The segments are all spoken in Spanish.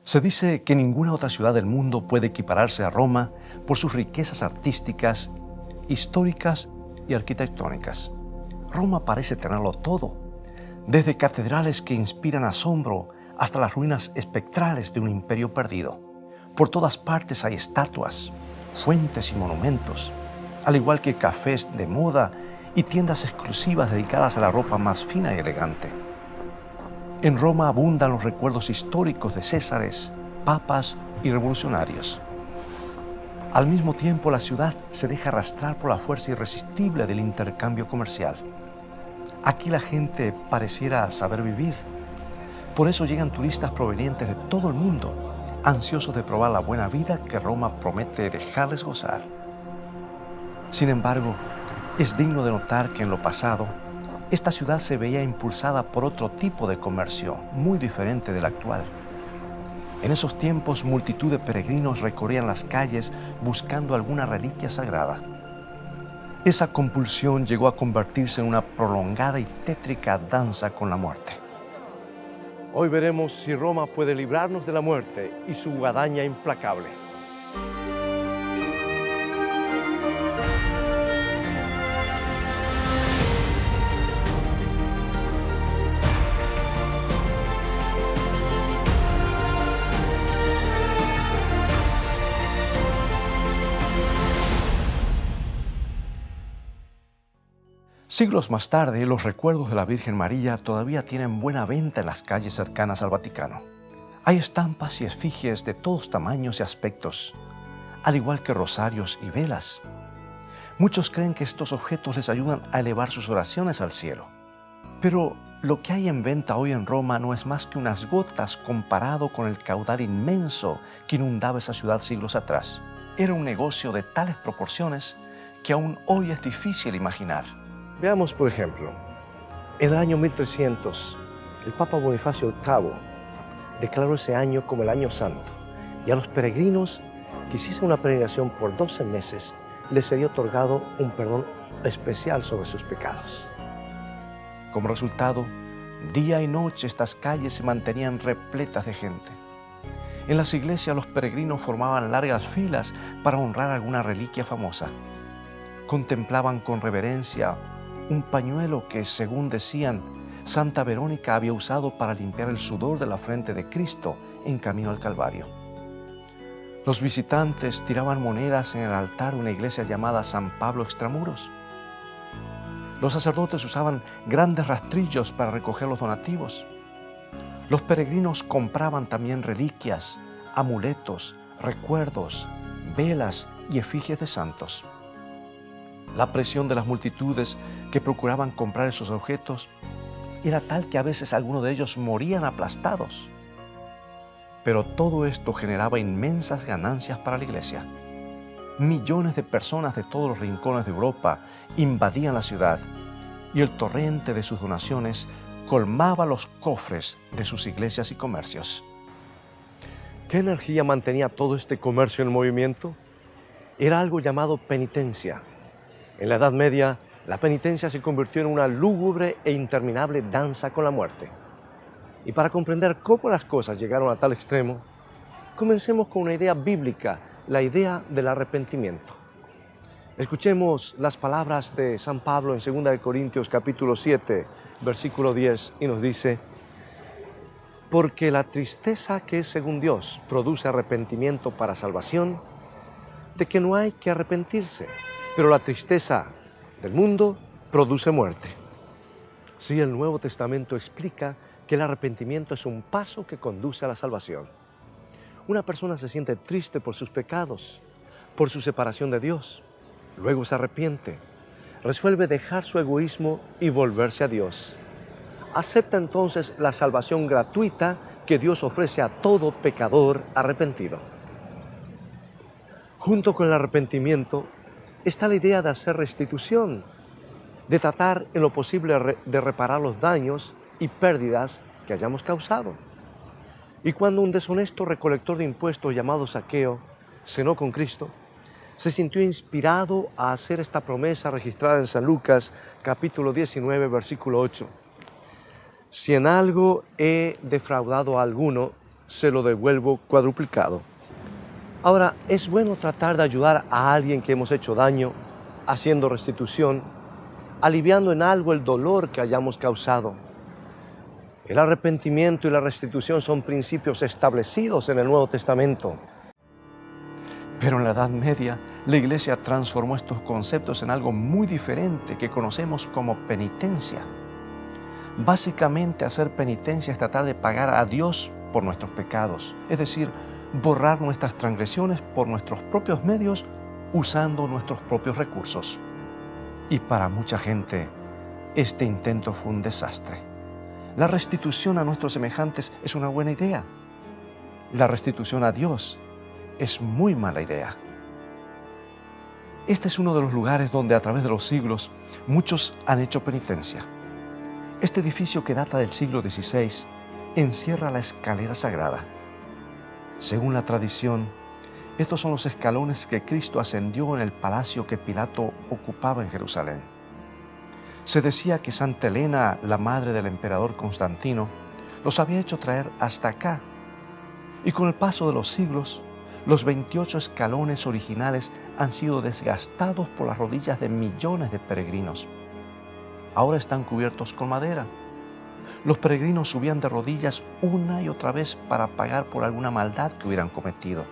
Se dice que ninguna otra ciudad del mundo puede equipararse a Roma por sus riquezas artísticas, históricas y arquitectónicas. Roma parece tenerlo todo, desde catedrales que inspiran asombro hasta las ruinas espectrales de un imperio perdido. Por todas partes hay estatuas, fuentes y monumentos, al igual que cafés de moda y tiendas exclusivas dedicadas a la ropa más fina y elegante. En Roma abundan los recuerdos históricos de césares, papas y revolucionarios. Al mismo tiempo, la ciudad se deja arrastrar por la fuerza irresistible del intercambio comercial. Aquí la gente pareciera saber vivir. Por eso llegan turistas provenientes de todo el mundo, ansiosos de probar la buena vida que Roma promete dejarles gozar. Sin embargo, es digno de notar que en lo pasado, esta ciudad se veía impulsada por otro tipo de comercio, muy diferente del actual. En esos tiempos, multitud de peregrinos recorrían las calles buscando alguna reliquia sagrada. Esa compulsión llegó a convertirse en una prolongada y tétrica danza con la muerte. Hoy veremos si Roma puede librarnos de la muerte y su guadaña implacable. Siglos más tarde, los recuerdos de la Virgen María todavía tienen buena venta en las calles cercanas al Vaticano. Hay estampas y efigies de todos tamaños y aspectos, al igual que rosarios y velas. Muchos creen que estos objetos les ayudan a elevar sus oraciones al cielo. Pero lo que hay en venta hoy en Roma no es más que unas gotas comparado con el caudal inmenso que inundaba esa ciudad siglos atrás. Era un negocio de tales proporciones que aún hoy es difícil imaginar. Veamos, por ejemplo, en el año 1300, el Papa Bonifacio VIII declaró ese año como el Año Santo, y a los peregrinos que hiciesen una peregrinación por 12 meses les sería otorgado un perdón especial sobre sus pecados. Como resultado, día y noche estas calles se mantenían repletas de gente. En las iglesias los peregrinos formaban largas filas para honrar alguna reliquia famosa. Contemplaban con reverencia un pañuelo que, según decían, Santa Verónica había usado para limpiar el sudor de la frente de Cristo en camino al Calvario. Los visitantes tiraban monedas en el altar de una iglesia llamada San Pablo Extramuros. Los sacerdotes usaban grandes rastrillos para recoger los donativos. Los peregrinos compraban también reliquias, amuletos, recuerdos, velas y efigies de santos. La presión de las multitudes que procuraban comprar esos objetos era tal que a veces algunos de ellos morían aplastados. Pero todo esto generaba inmensas ganancias para la iglesia. Millones de personas de todos los rincones de Europa invadían la ciudad y el torrente de sus donaciones colmaba los cofres de sus iglesias y comercios. ¿Qué energía mantenía todo este comercio en movimiento? Era algo llamado penitencia. En la Edad Media, la penitencia se convirtió en una lúgubre e interminable danza con la muerte. Y para comprender cómo las cosas llegaron a tal extremo, comencemos con una idea bíblica, la idea del arrepentimiento. Escuchemos las palabras de San Pablo en 2 Corintios capítulo 7, versículo 10, y nos dice: porque la tristeza que es según Dios produce arrepentimiento para salvación, de que no hay que arrepentirse, pero la tristeza del mundo produce muerte. Sí, el Nuevo Testamento explica que el arrepentimiento es un paso que conduce a la salvación. Una persona se siente triste por sus pecados, por su separación de Dios. Luego se arrepiente, resuelve dejar su egoísmo y volverse a Dios. Acepta entonces la salvación gratuita que Dios ofrece a todo pecador arrepentido. Junto con el arrepentimiento está la idea de hacer restitución, de tratar en lo posible de reparar los daños y pérdidas que hayamos causado. Y cuando un deshonesto recolector de impuestos llamado Zaqueo cenó con Cristo, se sintió inspirado a hacer esta promesa registrada en San Lucas, capítulo 19, versículo 8. Si en algo he defraudado a alguno, se lo devuelvo cuadruplicado. Ahora, es bueno tratar de ayudar a alguien que hemos hecho daño, haciendo restitución, aliviando en algo el dolor que hayamos causado. El arrepentimiento y la restitución son principios establecidos en el Nuevo Testamento. Pero en la Edad Media, la Iglesia transformó estos conceptos en algo muy diferente que conocemos como penitencia. Básicamente, hacer penitencia es tratar de pagar a Dios por nuestros pecados, es decir, borrar nuestras transgresiones por nuestros propios medios usando nuestros propios recursos. Y para mucha gente, este intento fue un desastre. La restitución a nuestros semejantes es una buena idea. La restitución a Dios es muy mala idea. Este es uno de los lugares donde a través de los siglos muchos han hecho penitencia. Este edificio, que data del siglo XVI, encierra la escalera sagrada. Según la tradición, estos son los escalones que Cristo ascendió en el palacio que Pilato ocupaba en Jerusalén. Se decía que Santa Elena, la madre del emperador Constantino, los había hecho traer hasta acá. Y con el paso de los siglos, los 28 escalones originales han sido desgastados por las rodillas de millones de peregrinos. Ahora están cubiertos con madera. Los peregrinos subían de rodillas una y otra vez para pagar por alguna maldad que hubieran cometido.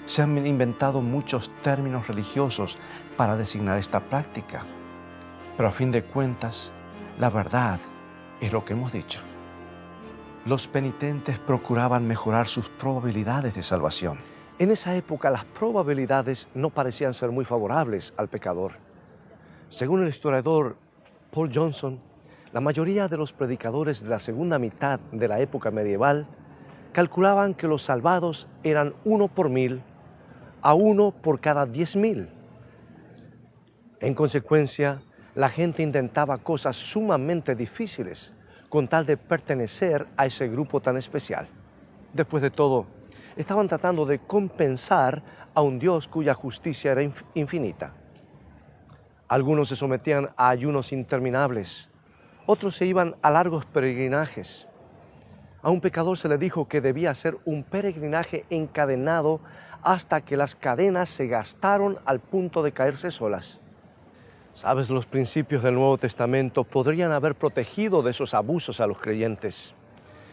Se han inventado muchos términos religiosos para designar esta práctica, pero a fin de cuentas, la verdad es lo que hemos dicho. Los penitentes procuraban mejorar sus probabilidades de salvación. En esa época, las probabilidades no parecían ser muy favorables al pecador. Según el historiador Paul Johnson, la mayoría de los predicadores de la segunda mitad de la época medieval calculaban que los salvados eran 1 por 1000 a 1 por cada 10.000. En consecuencia, la gente intentaba cosas sumamente difíciles con tal de pertenecer a ese grupo tan especial. Después de todo, estaban tratando de compensar a un Dios cuya justicia era infinita. Algunos se sometían a ayunos interminables, otros se iban a largos peregrinajes. A un pecador se le dijo que debía hacer un peregrinaje encadenado hasta que las cadenas se gastaron al punto de caerse solas. Sabes, los principios del Nuevo Testamento podrían haber protegido de esos abusos a los creyentes.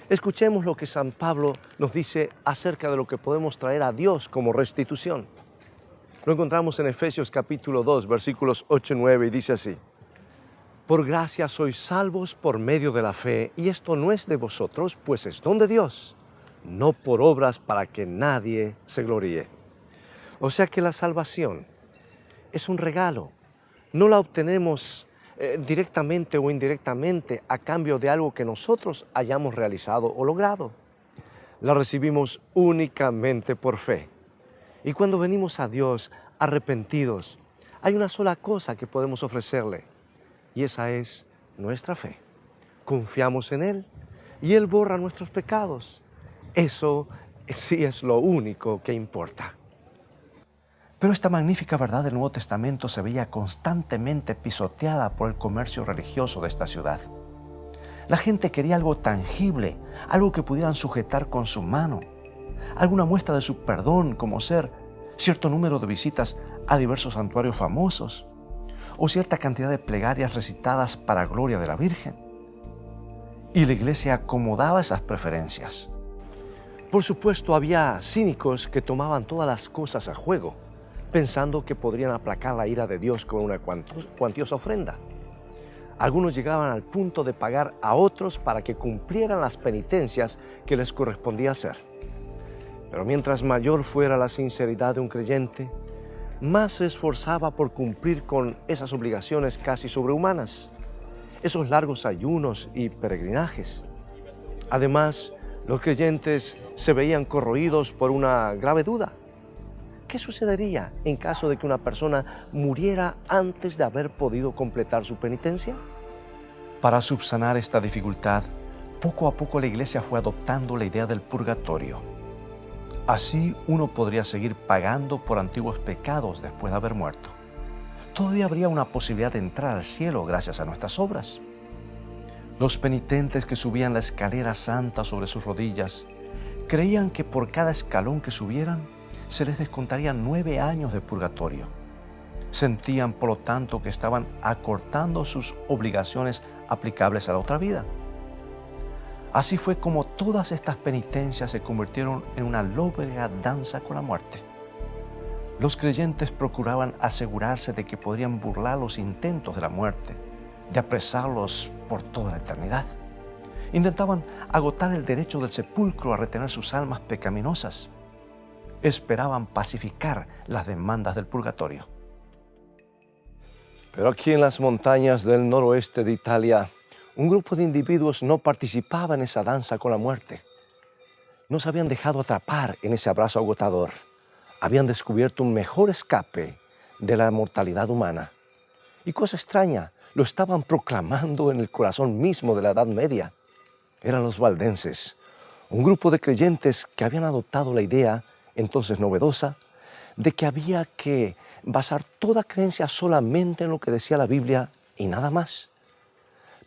Escuchemos lo que San Pablo nos dice acerca de lo que podemos traer a Dios como restitución. Lo encontramos en Efesios capítulo 2, versículos 8 y 9, y dice así: Por gracia sois salvos por medio de la fe, y esto no es de vosotros, pues es don de Dios, no por obras para que nadie se gloríe. O sea que la salvación es un regalo. No la obtenemos directamente o indirectamente a cambio de algo que nosotros hayamos realizado o logrado. La recibimos únicamente por fe. Y cuando venimos a Dios arrepentidos, hay una sola cosa que podemos ofrecerle, y esa es nuestra fe. Confiamos en Él y Él borra nuestros pecados. Eso sí es lo único que importa. Pero esta magnífica verdad del Nuevo Testamento se veía constantemente pisoteada por el comercio religioso de esta ciudad. La gente quería algo tangible, algo que pudieran sujetar con su mano, alguna muestra de su perdón, como ser cierto número de visitas a diversos santuarios famosos, o cierta cantidad de plegarias recitadas para gloria de la Virgen. Y la Iglesia acomodaba esas preferencias. Por supuesto, había cínicos que tomaban todas las cosas a juego, pensando que podrían aplacar la ira de Dios con una cuantiosa ofrenda. Algunos llegaban al punto de pagar a otros para que cumplieran las penitencias que les correspondía hacer. Pero mientras mayor fuera la sinceridad de un creyente, más se esforzaba por cumplir con esas obligaciones casi sobrehumanas, esos largos ayunos y peregrinajes. Además, los creyentes se veían corroídos por una grave duda. ¿Qué sucedería en caso de que una persona muriera antes de haber podido completar su penitencia? Para subsanar esta dificultad, poco a poco la Iglesia fue adoptando la idea del purgatorio. Así uno podría seguir pagando por antiguos pecados después de haber muerto. Todavía habría una posibilidad de entrar al cielo gracias a nuestras obras. Los penitentes que subían la escalera santa sobre sus rodillas Creían que por cada escalón que subieran, se les descontarían 9 años de purgatorio. Sentían, por lo tanto, que estaban acortando sus obligaciones aplicables a la otra vida. Así fue como todas estas penitencias se convirtieron en una lóbrega danza con la muerte. Los creyentes procuraban asegurarse de que podrían burlar los intentos de la muerte, de apresarlos por toda la eternidad. Intentaban agotar el derecho del sepulcro a retener sus almas pecaminosas. Esperaban pacificar las demandas del purgatorio. Pero aquí en las montañas del noroeste de Italia, un grupo de individuos no participaba en esa danza con la muerte. No se habían dejado atrapar en ese abrazo agotador. Habían descubierto un mejor escape de la mortalidad humana. Y cosa extraña, lo estaban proclamando en el corazón mismo de la Edad Media. Eran los valdenses, un grupo de creyentes que habían adoptado la idea, entonces novedosa, de que había que basar toda creencia solamente en lo que decía la Biblia y nada más.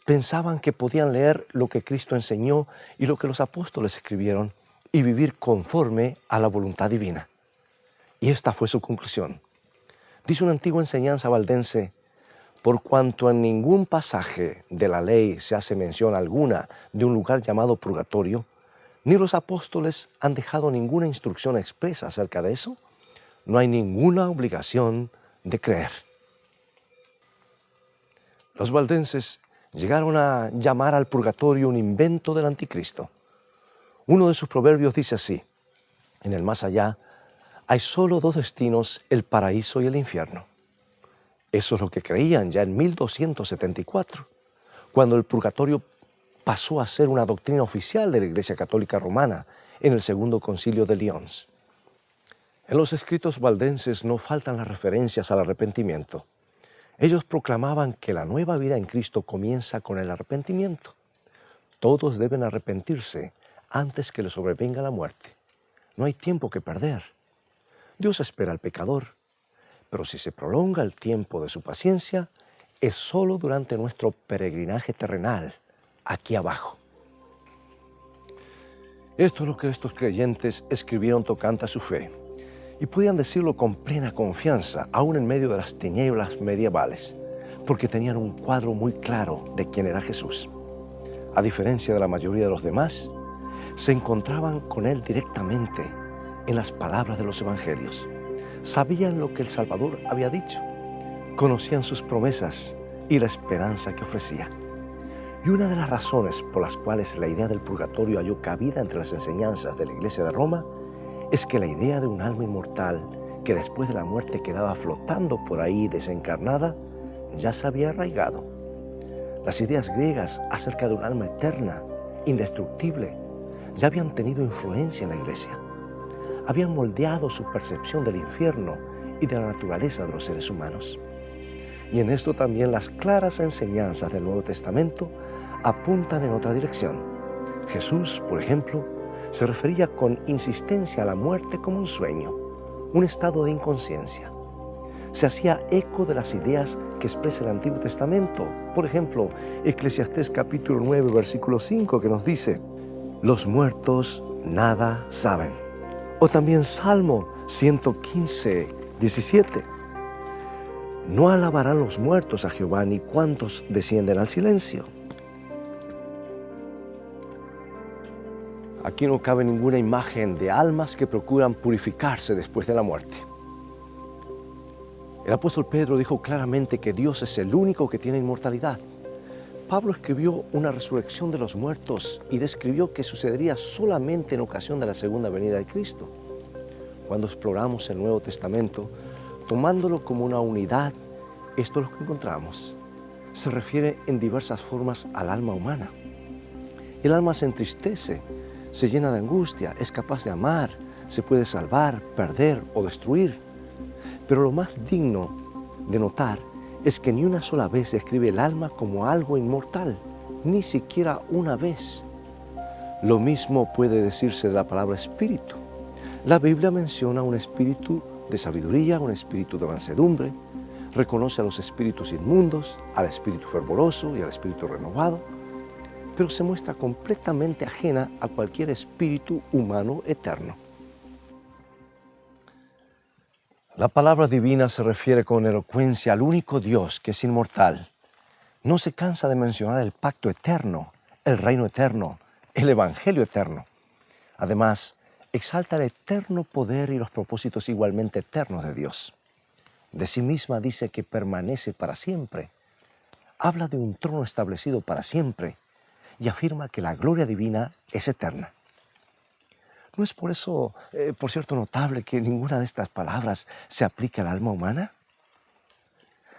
Pensaban que podían leer lo que Cristo enseñó y lo que los apóstoles escribieron y vivir conforme a la voluntad divina. Y esta fue su conclusión. Dice una antigua enseñanza valdense: por cuanto en ningún pasaje de la ley se hace mención alguna de un lugar llamado purgatorio, ni los apóstoles han dejado ninguna instrucción expresa acerca de eso, no hay ninguna obligación de creer. Los valdenses llegaron a llamar al purgatorio un invento del anticristo. Uno de sus proverbios dice así: en el más allá hay solo 2 destinos, el paraíso y el infierno. Eso es lo que creían ya en 1274, cuando el purgatorio pasó a ser una doctrina oficial de la Iglesia Católica Romana en el Segundo Concilio de Lyons. En los escritos valdenses no faltan las referencias al arrepentimiento. Ellos proclamaban que la nueva vida en Cristo comienza con el arrepentimiento. Todos deben arrepentirse antes que les sobrevenga la muerte. No hay tiempo que perder. Dios espera al pecador, pero si se prolonga el tiempo de su paciencia, es solo durante nuestro peregrinaje terrenal, aquí abajo. Esto es lo que estos creyentes escribieron tocante a su fe, y podían decirlo con plena confianza, aún en medio de las tinieblas medievales, porque tenían un cuadro muy claro de quién era Jesús. A diferencia de la mayoría de los demás, se encontraban con Él directamente en las palabras de los evangelios. Sabían lo que el Salvador había dicho, conocían sus promesas y la esperanza que ofrecía. Y una de las razones por las cuales la idea del purgatorio halló cabida entre las enseñanzas de la Iglesia de Roma es que la idea de un alma inmortal que después de la muerte quedaba flotando por ahí desencarnada ya se había arraigado. Las ideas griegas acerca de un alma eterna, indestructible, ya habían tenido influencia en la Iglesia. Habían moldeado su percepción del infierno y de la naturaleza de los seres humanos. Y en esto también las claras enseñanzas del Nuevo Testamento apuntan en otra dirección. Jesús, por ejemplo, se refería con insistencia a la muerte como un sueño, un estado de inconsciencia. Se hacía eco de las ideas que expresa el Antiguo Testamento. Por ejemplo, Eclesiastés capítulo 9, versículo 5, que nos dice: los muertos nada saben. O también Salmo 115, 17. No alabarán los muertos a Jehová, ni cuantos descienden al silencio. Aquí no cabe ninguna imagen de almas que procuran purificarse después de la muerte. El apóstol Pedro dijo claramente que Dios es el único que tiene inmortalidad. Pablo escribió una resurrección de los muertos y describió que sucedería solamente en ocasión de la segunda venida de Cristo. Cuando exploramos el Nuevo Testamento, tomándolo como una unidad, esto es lo que encontramos. Se refiere en diversas formas al alma humana. El alma se entristece, se llena de angustia, es capaz de amar, se puede salvar, perder o destruir. Pero lo más digno de notar es que ni una sola vez describe el alma como algo inmortal, ni siquiera una vez. Lo mismo puede decirse de la palabra espíritu. La Biblia menciona un espíritu de sabiduría, un espíritu de mansedumbre, reconoce a los espíritus inmundos, al espíritu fervoroso y al espíritu renovado. pero se muestra completamente ajena a cualquier espíritu humano eterno. La palabra divina se refiere con elocuencia al único Dios que es inmortal. No se cansa de mencionar el pacto eterno, el reino eterno, el evangelio eterno. Además, exalta el eterno poder y los propósitos igualmente eternos de Dios. De sí misma dice que permanece para siempre. Habla de un trono establecido para siempre y afirma que la gloria divina es eterna. ¿No es por eso, por cierto, notable que ninguna de estas palabras se aplique al alma humana?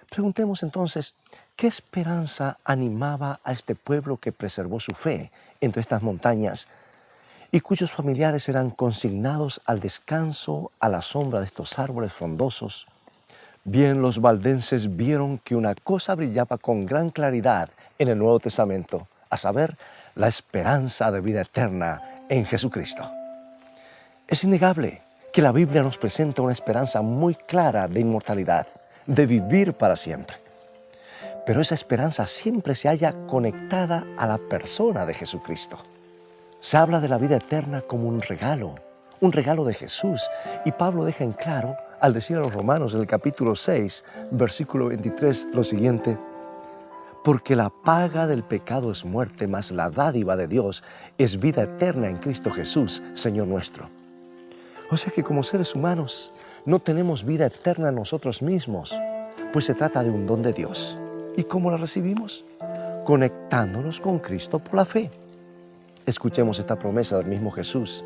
Preguntemos entonces, ¿qué esperanza animaba a este pueblo que preservó su fe entre estas montañas y cuyos familiares eran consignados al descanso a la sombra de estos árboles frondosos? Bien, los valdenses vieron que una cosa brillaba con gran claridad en el Nuevo Testamento, a saber, la esperanza de vida eterna en Jesucristo. Es innegable que la Biblia nos presenta una esperanza muy clara de inmortalidad, de vivir para siempre. Pero esa esperanza siempre se halla conectada a la persona de Jesucristo. Se habla de la vida eterna como un regalo de Jesús. Y Pablo deja en claro, al decir a los romanos en el capítulo 6, versículo 23, lo siguiente: porque la paga del pecado es muerte, mas la dádiva de Dios es vida eterna en Cristo Jesús, Señor nuestro. O sea que como seres humanos no tenemos vida eterna nosotros mismos, pues se trata de un don de Dios. ¿Y cómo la recibimos? Conectándonos con Cristo por la fe. Escuchemos esta promesa del mismo Jesús,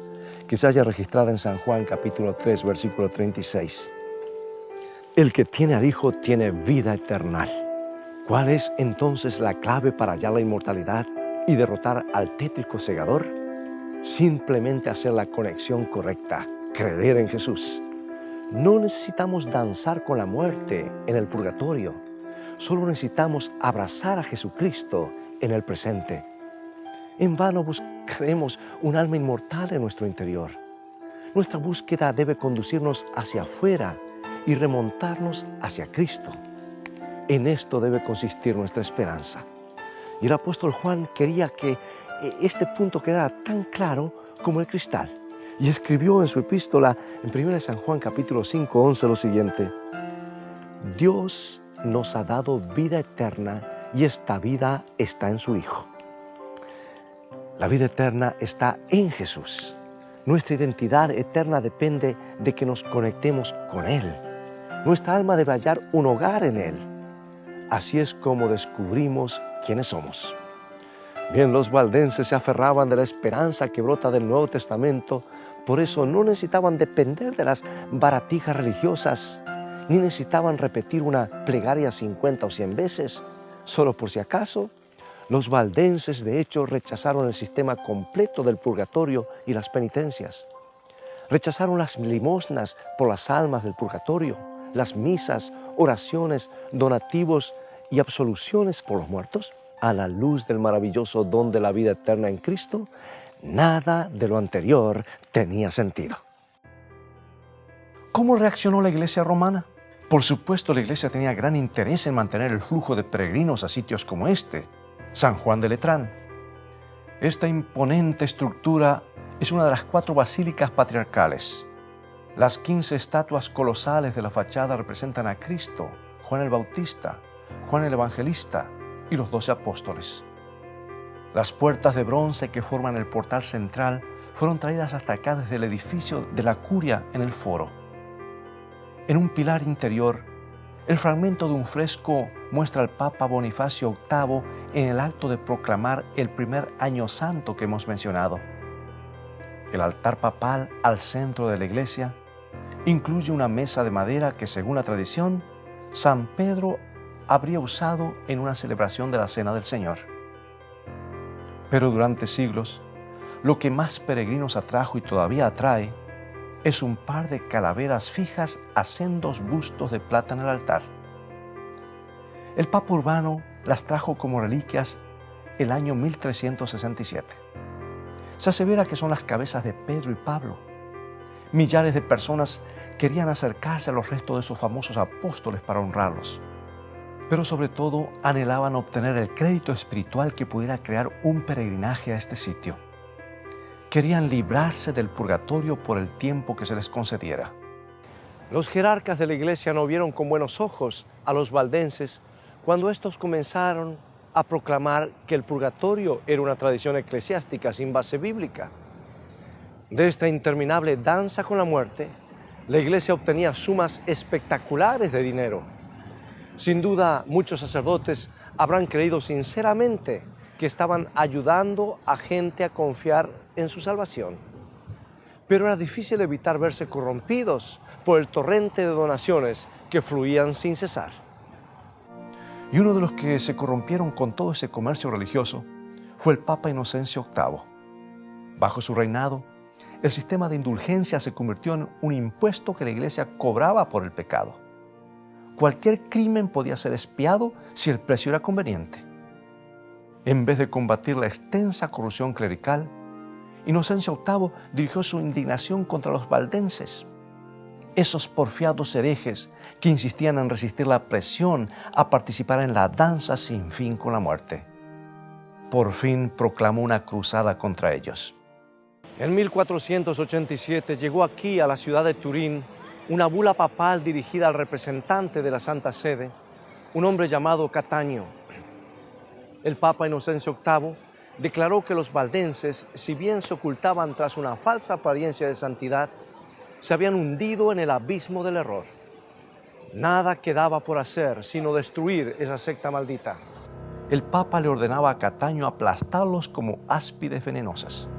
que se halla registrada en San Juan capítulo 3, versículo 36. El que tiene al Hijo tiene vida eterna. ¿Cuál es entonces la clave para hallar la inmortalidad y derrotar al tétrico segador? Simplemente hacer la conexión correcta, creer en Jesús. No necesitamos danzar con la muerte en el purgatorio. Solo necesitamos abrazar a Jesucristo en el presente. En vano buscaremos un alma inmortal en nuestro interior. Nuestra búsqueda debe conducirnos hacia afuera y remontarnos hacia Cristo. En esto debe consistir nuestra esperanza. Y el apóstol Juan quería que este punto quedara tan claro como el cristal. Y escribió en su epístola, en 1 San Juan capítulo 5, 11, lo siguiente: Dios nos ha dado vida eterna y esta vida está en su Hijo. La vida eterna está en Jesús. Nuestra identidad eterna depende de que nos conectemos con Él. Nuestra alma debe hallar un hogar en Él. Así es como descubrimos quiénes somos. Bien, los valdenses se aferraban de la esperanza que brota del Nuevo Testamento. Por eso no necesitaban depender de las baratijas religiosas, ni necesitaban repetir una plegaria 50 o 100 veces. Solo por si acaso, los valdenses de hecho rechazaron el sistema completo del purgatorio y las penitencias. Rechazaron las limosnas por las almas del purgatorio, las misas, oraciones, donativos y absoluciones por los muertos. A la luz del maravilloso don de la vida eterna en Cristo, nada de lo anterior tenía sentido. ¿Cómo reaccionó la iglesia romana? Por supuesto, la iglesia tenía gran interés en mantener el flujo de peregrinos a sitios como este, San Juan de Letrán. Esta imponente estructura es una de las 4 basílicas patriarcales. Las 15 estatuas colosales de la fachada representan a Cristo, Juan el Bautista, Juan el Evangelista y los 12 apóstoles. Las puertas de bronce que forman el portal central fueron traídas hasta acá desde el edificio de la curia en el foro. En un pilar interior, el fragmento de un fresco muestra al Papa Bonifacio VIII en el acto de proclamar el primer año santo que hemos mencionado. El altar papal al centro de la iglesia incluye una mesa de madera que, según la tradición, San Pedro habría usado en una celebración de la Cena del Señor. Pero durante siglos, lo que más peregrinos atrajo y todavía atrae es un par de calaveras fijas a sendos bustos de plata en el altar. El Papa Urbano las trajo como reliquias el año 1367. Se asevera que son las cabezas de Pedro y Pablo. Millares de personas querían acercarse a los restos de esos famosos apóstoles para honrarlos. pero sobre todo anhelaban obtener el crédito espiritual que pudiera crear un peregrinaje a este sitio. Querían librarse del purgatorio por el tiempo que se les concediera. Los jerarcas de la iglesia no vieron con buenos ojos a los valdenses cuando estos comenzaron a proclamar que el purgatorio era una tradición eclesiástica sin base bíblica. De esta interminable danza con la muerte, la iglesia obtenía sumas espectaculares de dinero. Sin duda, muchos sacerdotes habrán creído sinceramente que estaban ayudando a gente a confiar en su salvación. Pero era difícil evitar verse corrompidos por el torrente de donaciones que fluían sin cesar. Y uno de los que se corrompieron con todo ese comercio religioso fue el Papa Inocencio VIII. Bajo su reinado, el sistema de indulgencia se convirtió en un impuesto que la Iglesia cobraba por el pecado. Cualquier crimen podía ser expiado si el precio era conveniente. En vez de combatir la extensa corrupción clerical, Inocencio VIII dirigió su indignación contra los valdenses, esos porfiados herejes que insistían en resistir la presión a participar en la danza sin fin con la muerte. Por fin proclamó una cruzada contra ellos. En 1487 llegó aquí a la ciudad de Turín una bula papal dirigida al representante de la Santa Sede, un hombre llamado Cataño. El Papa Inocencio VIII declaró que los valdenses, si bien se ocultaban tras una falsa apariencia de santidad, se habían hundido en el abismo del error. Nada quedaba por hacer sino destruir esa secta maldita. El Papa le ordenaba a Cataño aplastarlos como áspides venenosas.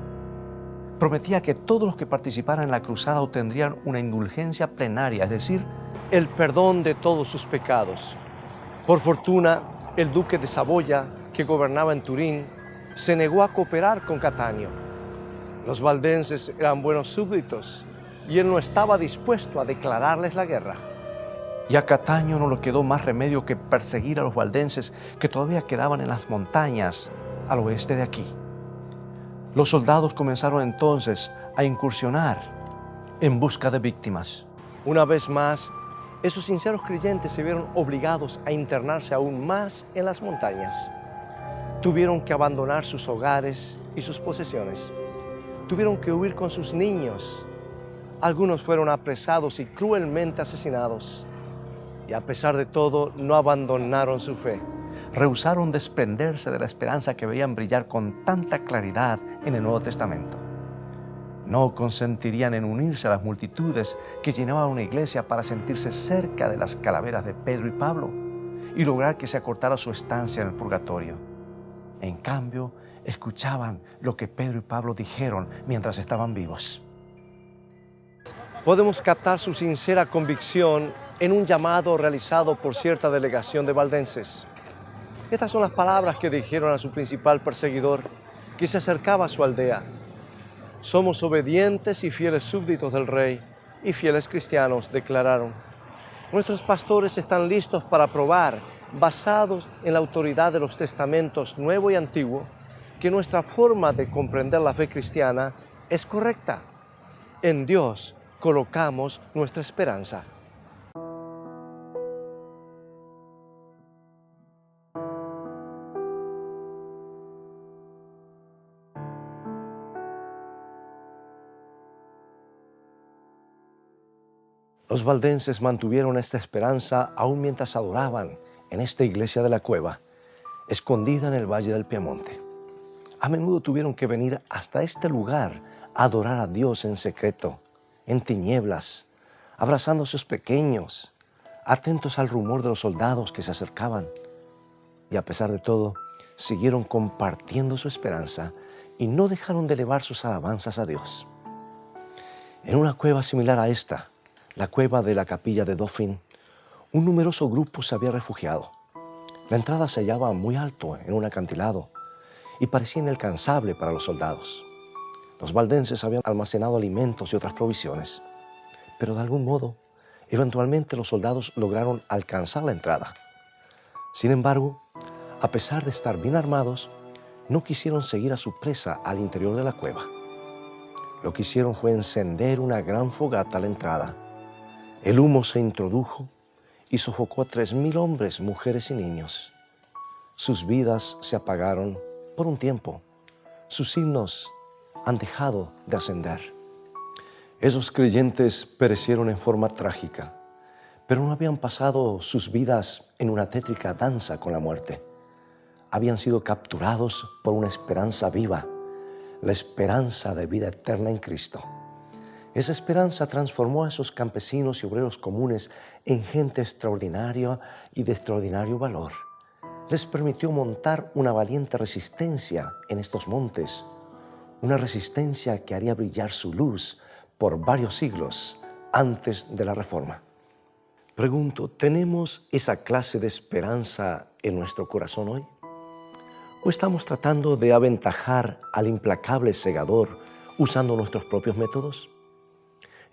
Prometía que todos los que participaran en la cruzada obtendrían una indulgencia plenaria, es decir, el perdón de todos sus pecados. Por fortuna, el duque de Saboya, que gobernaba en Turín, se negó a cooperar con Cataño. Los valdenses eran buenos súbditos y él no estaba dispuesto a declararles la guerra. Y a Cataño no le quedó más remedio que perseguir a los valdenses que todavía quedaban en las montañas al oeste de aquí. Los soldados comenzaron entonces a incursionar en busca de víctimas. Una vez más, esos sinceros creyentes se vieron obligados a internarse aún más en las montañas. Tuvieron que abandonar sus hogares y sus posesiones. Tuvieron que huir con sus niños. Algunos fueron apresados y cruelmente asesinados. Y a pesar de todo, no abandonaron su fe. Rehusaron desprenderse de la esperanza que veían brillar con tanta claridad en el Nuevo Testamento. No consentirían en unirse a las multitudes que llenaban una iglesia para sentirse cerca de las calaveras de Pedro y Pablo y lograr que se acortara su estancia en el purgatorio. En cambio, escuchaban lo que Pedro y Pablo dijeron mientras estaban vivos. Podemos captar su sincera convicción en un llamado realizado por cierta delegación de valdenses. Estas son las palabras que dijeron a su principal perseguidor, que se acercaba a su aldea. Somos obedientes y fieles súbditos del rey y fieles cristianos, declararon. Nuestros pastores están listos para probar, basados en la autoridad de los testamentos Nuevo y Antiguo, que nuestra forma de comprender la fe cristiana es correcta. En Dios colocamos nuestra esperanza. Los valdenses mantuvieron esta esperanza aún mientras adoraban en esta iglesia de la cueva, escondida en el Valle del Piamonte. A menudo tuvieron que venir hasta este lugar a adorar a Dios en secreto, en tinieblas, abrazando a sus pequeños, atentos al rumor de los soldados que se acercaban. Y a pesar de todo, siguieron compartiendo su esperanza y no dejaron de elevar sus alabanzas a Dios. En una cueva similar a esta, la cueva de la capilla de Dauphin, un numeroso grupo se había refugiado. La entrada se hallaba muy alto en un acantilado y parecía inalcanzable para los soldados. Los valdenses habían almacenado alimentos y otras provisiones, pero de algún modo, eventualmente los soldados lograron alcanzar la entrada. Sin embargo, a pesar de estar bien armados, no quisieron seguir a su presa al interior de la cueva. Lo que hicieron fue encender una gran fogata a la entrada. El humo se introdujo y sofocó a 3,000 hombres, mujeres y niños. Sus vidas se apagaron por un tiempo. Sus himnos han dejado de ascender. Esos creyentes perecieron en forma trágica, pero no habían pasado sus vidas en una tétrica danza con la muerte. Habían sido capturados por una esperanza viva, la esperanza de vida eterna en Cristo. Esa esperanza transformó a esos campesinos y obreros comunes en gente extraordinaria y de extraordinario valor. Les permitió montar una valiente resistencia en estos montes, una resistencia que haría brillar su luz por varios siglos antes de la Reforma. Pregunto, ¿tenemos esa clase de esperanza en nuestro corazón hoy? ¿O estamos tratando de aventajar al implacable segador usando nuestros propios métodos?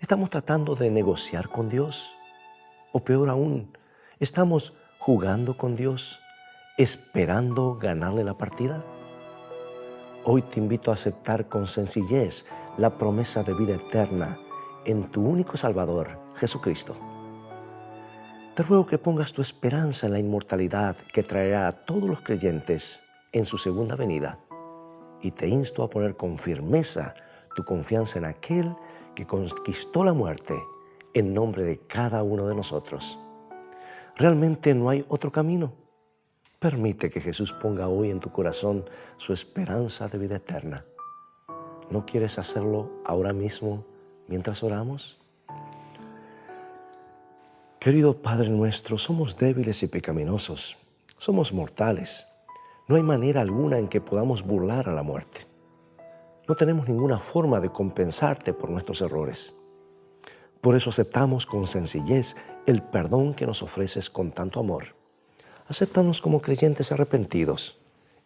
¿Estamos tratando de negociar con Dios? O peor aún, ¿estamos jugando con Dios, esperando ganarle la partida? Hoy te invito a aceptar con sencillez la promesa de vida eterna en tu único Salvador, Jesucristo. Te ruego que pongas tu esperanza en la inmortalidad que traerá a todos los creyentes en su segunda venida, y te insto a poner con firmeza tu confianza en aquel que conquistó la muerte en nombre de cada uno de nosotros. Realmente no hay otro camino. Permite que Jesús ponga hoy en tu corazón su esperanza de vida eterna. ¿No quieres hacerlo ahora mismo mientras oramos? Querido Padre nuestro, somos débiles y pecaminosos. Somos mortales. No hay manera alguna en que podamos burlar a la muerte. No tenemos ninguna forma de compensarte por nuestros errores. Por eso aceptamos con sencillez el perdón que nos ofreces con tanto amor. Acéptanos como creyentes arrepentidos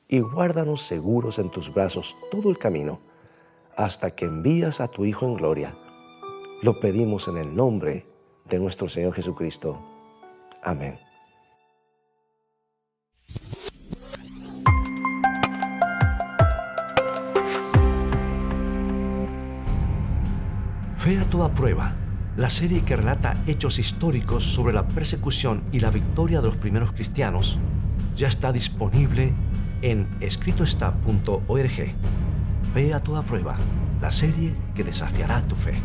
y guárdanos seguros en tus brazos todo el camino hasta que envías a tu Hijo en gloria. Lo pedimos en el nombre de nuestro Señor Jesucristo. Amén. Fe a toda prueba, la serie que relata hechos históricos sobre la persecución y la victoria de los primeros cristianos, ya está disponible en escritoestá.org. Fe a toda prueba, la serie que desafiará tu fe.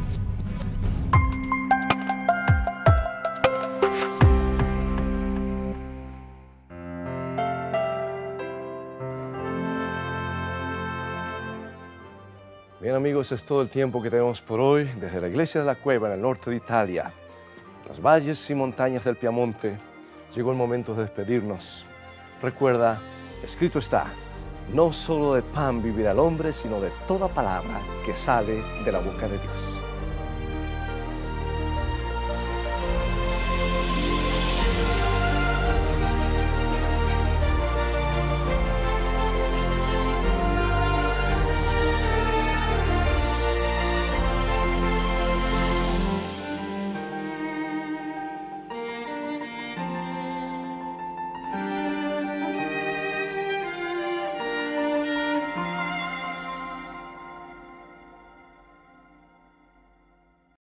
Bien amigos, es todo el tiempo que tenemos por hoy desde la Iglesia de la Cueva en el norte de Italia. Los valles y montañas del Piamonte, llegó el momento de despedirnos. Recuerda, escrito está, no solo de pan vivirá el hombre, sino de toda palabra que sale de la boca de Dios.